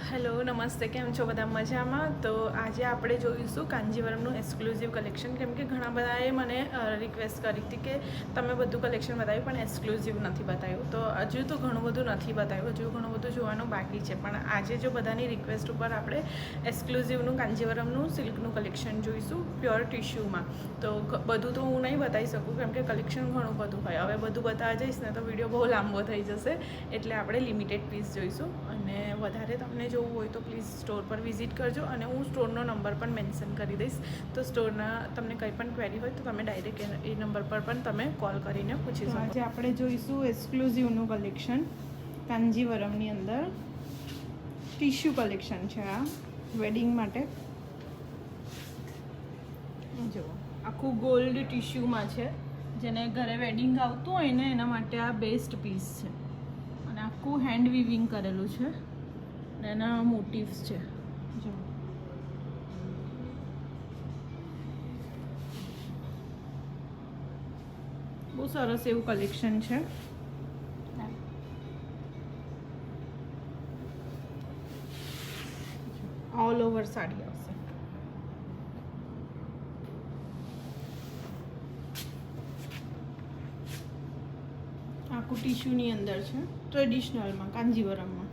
Hello નમસ્તે, કેમ છો બધા? મજામાં? તો આજે આપણે જોઈશું કાંજીવરમનું એક્સક્લુઝિવ કલેક્શન. કેમ કે ઘણા બધાએ મને રિક્વેસ્ટ કરી હતી કે તમે બધું કલેક્શન બતાવ્યું પણ એક્સક્લુઝિવ નથી બતાવ્યું. તો હજુ તો ઘણું બધું નથી બતાવ્યું, હજુ ઘણું બધું જોવાનું બાકી છે. પણ આજે જો બધાની રિક્વેસ્ટ ઉપર આપણે એક્સક્લુઝિવનું કાંજીવરમનું સિલ્કનું કલેક્શન જોઈશું પ્યોર ટિશ્યુમાં. તો બધું તો હું નહીં બતાવી શકું કેમ કે કલેક્શન ઘણું બધું હોય. હવે બધું બતાવવા જઈશ ને તો વિડીયો બહુ લાંબો થઈ જશે, એટલે આપણે લિમિટેડ પીસ જોઈશું. અને વધારે તમને જોવું હોય તો પ્લીઝ સ્ટોર પર વિઝિટ કરજો, અને હું સ્ટોરનો નંબર પણ મેન્શન કરી દઈશ. તો સ્ટોરના તમને કંઈ પણ ક્વેરી હોય તો તમે ડાયરેક્ટ એ નંબર પર પણ તમે કોલ કરીને પૂછી શકો. આજે આપણે જોઈશું એક્સક્લુઝિવનું કલેક્શન કાંજીવરમની અંદર. ટિશ્યુ કલેક્શન છે આ વેડિંગ માટે. જો આખું ગોલ્ડ ટિશ્યુમાં છે, જેને ઘરે વેડિંગ આવતું હોય ને એના માટે આ બેસ્ટ પીસ છે. અને આખું હેન્ડ વીવિંગ કરેલું છે અને એના મોટિવ્સ છે. જો બહુ સરસ એવું કલેક્શન છે. ઓલ ઓવર સાડી આવશે. આખું ટિશ્યુની અંદર છે, ટ્રેડિશનલમાં કાંજીવરમમાં.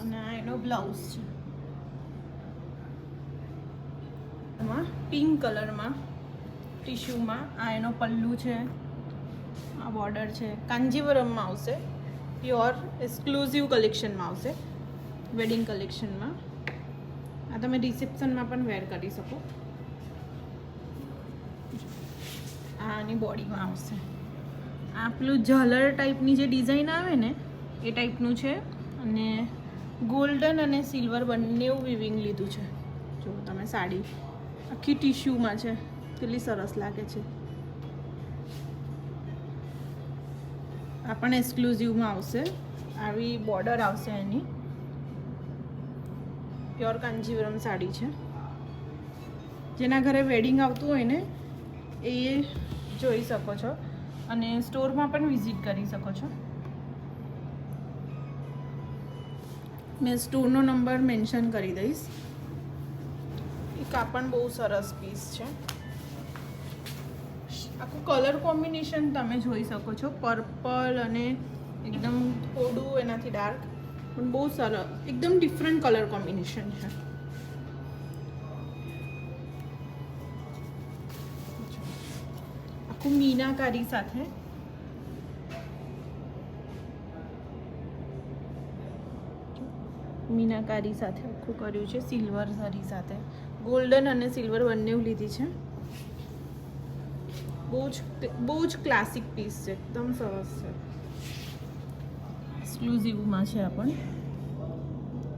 અને આ એનો બ્લાઉઝ છે, એમાં પિંક કલરમાં ટિશ્યુમાં. આ એનો પલ્લુ છે, આ બોર્ડર છે. કાંજીવરમમાં આવશે, પ્યોર એક્સક્લુઝિવ કલેક્શનમાં આવશે, વેડિંગ કલેક્શનમાં. આ તમે રિસેપ્શનમાં પણ વેર કરી શકો. આની બોડીમાં આવશે. આ પેલું ઝાલર ટાઈપની જે ડિઝાઇન આવે ને એ ટાઈપનું છે, અને ગોલ્ડન અને સિલ્વર બંને વિવિંગ લીધું છે. જો તમે સાડી આખી ટિશ્યુમાં છે, કેટલી સરસ લાગે છે. આ પણ એક્સક્લુઝિવમાં આવશે. આવી બોર્ડર આવશે એની. પ્યોર કાંજીવરમ સાડી છે. જેના ઘરે વેડિંગ આવતું હોય ને એ જોઈ શકો છો, અને સ્ટોરમાં પણ વિઝિટ કરી શકો છો. મેં સ્ટોરનો નંબર મેન્શન કરી દઈશ. એક આ પણ બહુ સરસ પીસ છે. આખું કલર કોમ્બિનેશન તમે જોઈ શકો છો, પર્પલ અને એકદમ થોડું એનાથી ડાર્ક, પણ બહુ સરસ, એકદમ ડિફરન્ટ કલર કોમ્બિનેશન છે. આખું મીનાકારી સાથે. મીનાકારી સાથે આખું કર્યું છે, સિલ્વર ઝરી સાથે. ગોલ્ડન અને સિલ્વર બંને લીધી છે. બહુ જ ક્લાસિક પીસ છે, એકદમ સરસ છે. એક્સક્લુઝિવમાં છે આ પણ.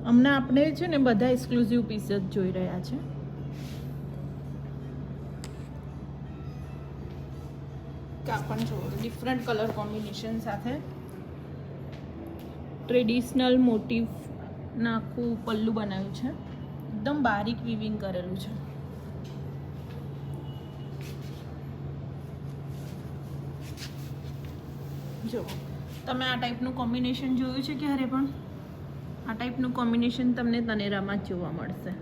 હમણાં આપણે છે ને બધા એક્સક્લુઝિવ પીસ જ જોઈ રહ્યા છે. આ પણ જો ડિફરન્ટ કલર કોમ્બિનેશન સાથે ટ્રેડિશનલ મોટિવ ના આખું પલ્લું બનાવ્યું છે. એકદમ બારીક વિવિંગ કરેલું છે. જો તમે આ ટાઈપનું કોમ્બિનેશન જોયું છે ક્યારે પણ? આ ટાઈપનું કોમ્બિનેશન તમને તનેરામાં જ જોવા મળશે.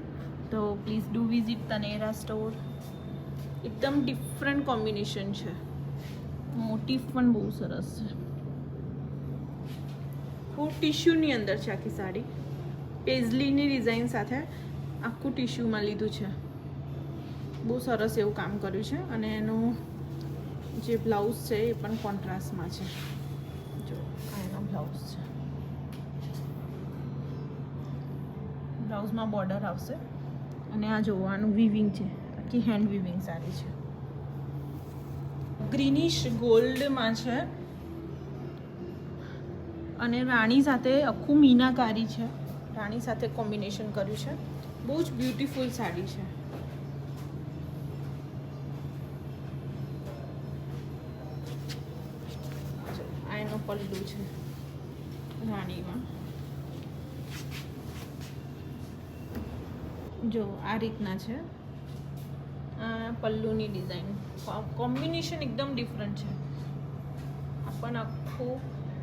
તો પ્લીઝ ડુ વિઝિટ તનેરા સ્ટોર. એકદમ ડિફરન્ટ કોમ્બિનેશન છે. મોટિવ પણ બહુ સરસ છે. ફૂલ ટિશ્યુની અંદર છે આખી સાડી. પેઝલીની ડિઝાઇન સાથે આખું ટિશ્યુમાં લીધું છે. બહુ સરસ એવું કામ કર્યું છે. અને એનું જે બ્લાઉઝ છે એ પણ કોન્ટ્રાસ્ટમાં છે. જો આ એનો બ્લાઉઝ છે. બ્લાઉઝમાં બોર્ડર આવશે, અને આ જોવાનું વિવિંગ છે, આખી હેન્ડ વિવિંગ સાડી છે. ગ્રીનિશ ગોલ્ડમાં છે, અને રાણી સાથે આખું મીનાકારી છે. રાણી સાથે કોમ્બિનેશન કર્યું છે. બહુ જ બ્યુટીફુલ સાડી છે. આ એનો પલ્લુ છે રાણીમાં. જો આ રીતના છે આ પલ્લુની ડિઝાઇન. કોમ્બિનેશન એકદમ ડિફરન્ટ છે. આ પણ આખું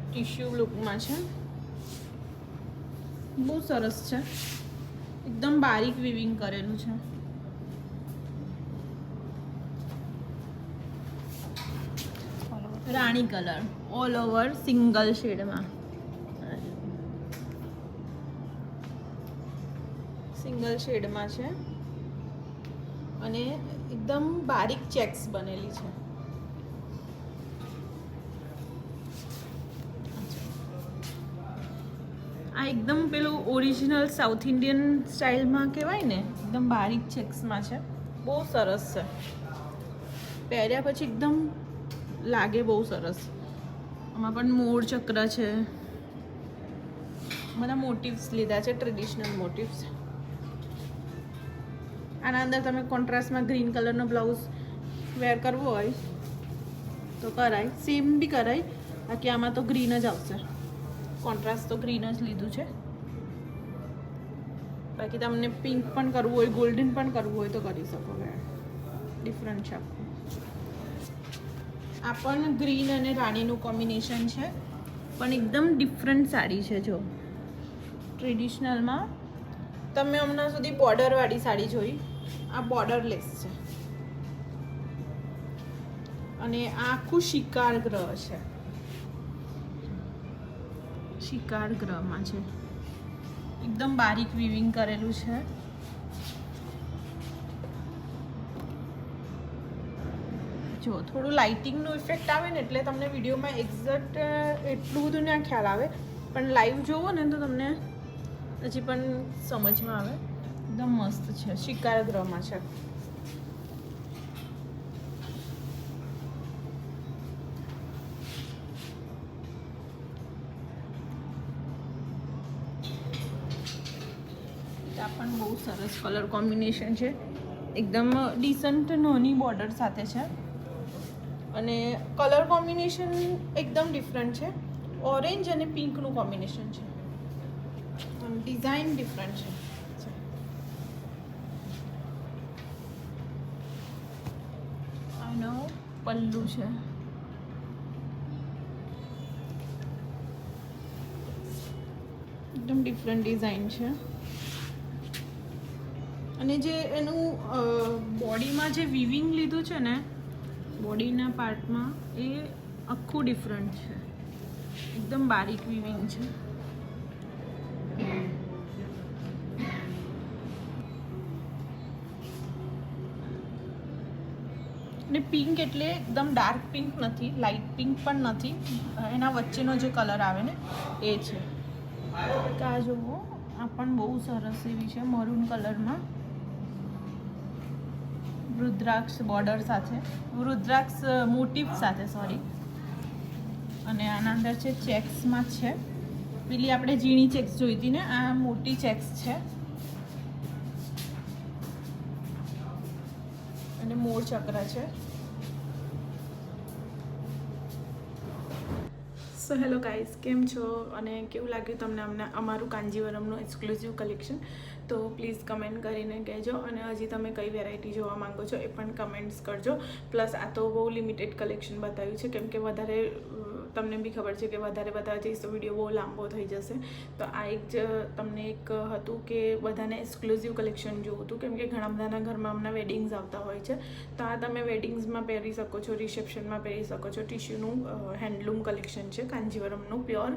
ટિશ્યુ લુકમાં છે. બહુ સરસ છે, એકદમ બારીક વિવિંગ કરેલું છે. રાણી કલર ઓલ ઓવર સિંગલ શેડમાં, સિંગલ શેડમાં છે અને એકદમ બારીક ચેક્સ બનેલી છે. આ એકદમ પેલું ઓરિજિનલ સાઉથ ઇન્ડિયન સ્ટાઇલમાં કહેવાય ને, એકદમ બારીક ચેક્સમાં છે. બહુ સરસ છે, પહેર્યા પછી એકદમ લાગે બહુ સરસ. આમાં પણ મોર ચક્ર છે, બધા મોટિવ્સ લીધા છે, ટ્રેડિશનલ મોટિવ્સ. આના અંદર તમે કોન્ટ્રાસ્ટમાં ગ્રીન કલરનો બ્લાઉઝ વેર કરવો હોય તો કરાય, સેમ બી કરાય. બાકી આમાં તો ગ્રીન જ આવશે, કોન્ટ્રાસ્ટ તો ગ્રીન જ લીધું છે. બાકી તમને પિંક પણ કરવું હોય, ગોલ્ડન પણ કરવું હોય તો કરી શકો. ડિફરન્ટ છે. આ પણ ગ્રીન અને રાણીનું કોમ્બિનેશન છે, પણ એકદમ ડિફરન્ટ સાડી છે. જો ટ્રેડિશનલમાં તમે હમણાં સુધી બોર્ડરવાળી સાડી જોઈ, આ બોર્ડરલેસ છે અને આ આખું શિકાર ગ્રહ છે, શિકાર ગ્રહમાં છે. એકદમ બારીક વિવિંગ કરેલું છે. જો થોડું લાઇટિંગનું ઇફેક્ટ આવે ને એટલે તમને વિડીયોમાં એક્ઝેક્ટ એટલું બધું ના ખ્યાલ આવે, પણ લાઈવ જોવો ને તો તમને હજી પણ સમજમાં આવે. એકદમ મસ્ત છે, શિકાર ગ્રહમાં છે. આ પણ બહુ સરસ કલર કોમ્બિનેશન છે, એકદમ ડિસન્ટ નાની બોર્ડર સાથે છે અને કલર કોમ્બિનેશન એકદમ ડિફરન્ટ છે. ઓરેન્જ અને પિંકનું કોમ્બિનેશન છે, ડિઝાઇન ડિફરન્ટ છે. આનો પલ્લુ છે, એકદમ ડિફરન્ટ ડિઝાઇન છે. અને જે એનું બોડીમાં જે વિવિંગ લીધું છે ને, બોડીના પાર્ટમાં, એ આખું ડિફરન્ટ છે, એકદમ બારીક વિવિંગ છે. અને પિંક એટલે એકદમ ડાર્ક પિંક નથી, લાઇટ પિંક પણ નથી, એના વચ્ચેનો જે કલર આવે ને એ છે. આ જુઓ, આ પણ બહુ સરસ એવી છે, મરૂન કલરમાં, રુદ્રાક્ષ બોર્ડર સાથે, રુદ્રાક્ષ મોટિવ સાથે, સોરી. અને આના અંદર છે ચેક્સમાં છે. પેલી આપણે ઝીણી ચેક્સ જોઈ હતી ને, આ મોટી ચેક્સ છે અને મોર ચક્ર છે. સો હેલો ગાઈઝ, કેમ છો અને કેવું લાગ્યું તમને અમને અમારું કાંજીવરમનું એક્સક્લુઝિવ કલેક્શન? તો પ્લીઝ કમેન્ટ કરીને કહેજો, અને હજી તમે કઈ વેરાયટી જોવા માંગો છો એ પણ કમેન્ટ્સ કરજો. પ્લસ આ તો બહુ લિમિટેડ કલેક્શન બતાવ્યું છે, કેમ કે વધારે તમને બી ખબર છે કે વધારે બતાવવા જઈશ તો વિડીયો બહુ લાંબો થઈ જશે. તો આ એક જ તમને એક હતું કે બધાને એક્સક્લુઝિવ કલેક્શન જોવું હતું, કેમ કે ઘણા બધાના ઘરમાં હમણાં વેડિંગ્સ આવતા હોય છે. તો આ તમે વેડિંગ્સમાં પહેરી શકો છો, રિસેપ્શનમાં પહેરી શકો છો. ટિશ્યુનું હેન્ડલૂમ કલેક્શન છે કાંજીવરમનું પ્યોર.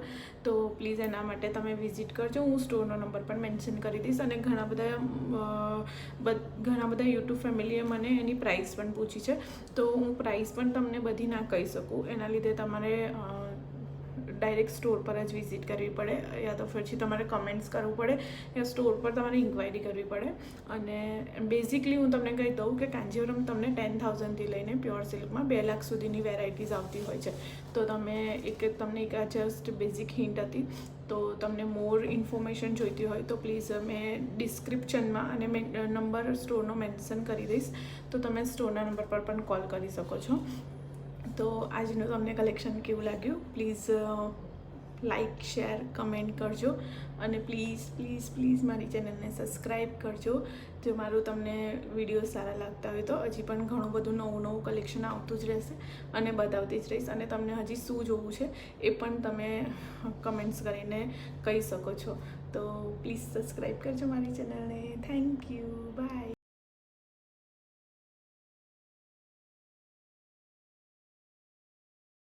તો પ્લીઝ એના માટે તમે વિઝિટ કરજો. હું સ્ટોરનો નંબર પણ મેન્શન કરી દઈશ. અને ઘણા બધા યુટ્યુબ ફેમિલીએ મને એની પ્રાઇસ પણ પૂછી છે, તો હું પ્રાઇસ પણ તમને બધી ના કહી શકું. એના લીધે તમારે ડાયરેક્ટ સ્ટોર પર જ વિઝિટ કરવી પડે, યા તો પછી તમારે કમેન્ટ્સ કરવું પડે, યા સ્ટોર પર તમારે ઇન્ક્વાયરી કરવી પડે. અને બેઝિકલી હું તમને કહી દઉં કે કાંજીવરમ તમને 10,000થી લઈને પ્યોર સિલ્કમાં 2 લાખ સુધીની વેરાયટીઝ આવતી હોય છે. તો તમને એક જસ્ટ બેઝિક હિન્ટ હતી. તો તમને મોર ઇન્ફોર્મેશન જોઈતી હોય તો પ્લીઝ મેં ડિસ્ક્રિપ્શનમાં અને મેં નંબર સ્ટોરનો મેન્શન કરી દઈશ, તો તમે સ્ટોરના નંબર પર પણ કોલ કરી શકો છો. તો આજનું તમને કલેક્શન કેવું લાગ્યું પ્લીઝ લાઈક શેર કમેન્ટ કરજો અને પ્લીઝ પ્લીઝ પ્લીઝ મારી ચેનલને સબસ્ક્રાઈબ કરજો જો મારું તમને વિડીયો સારા લાગતા હોય તો હજી પણ ઘણું બધું નવું કલેક્શન આવતું જ રહેશે અને બતાવતી જ રહીશ અને તમને હજી શું જોવું છે એ પણ તમે કમેન્ટ્સ કરીને કહી શકો છો તો પ્લીઝ સબસ્ક્રાઈબ કરજો મારી ચેનલને થેન્ક યુ બાય.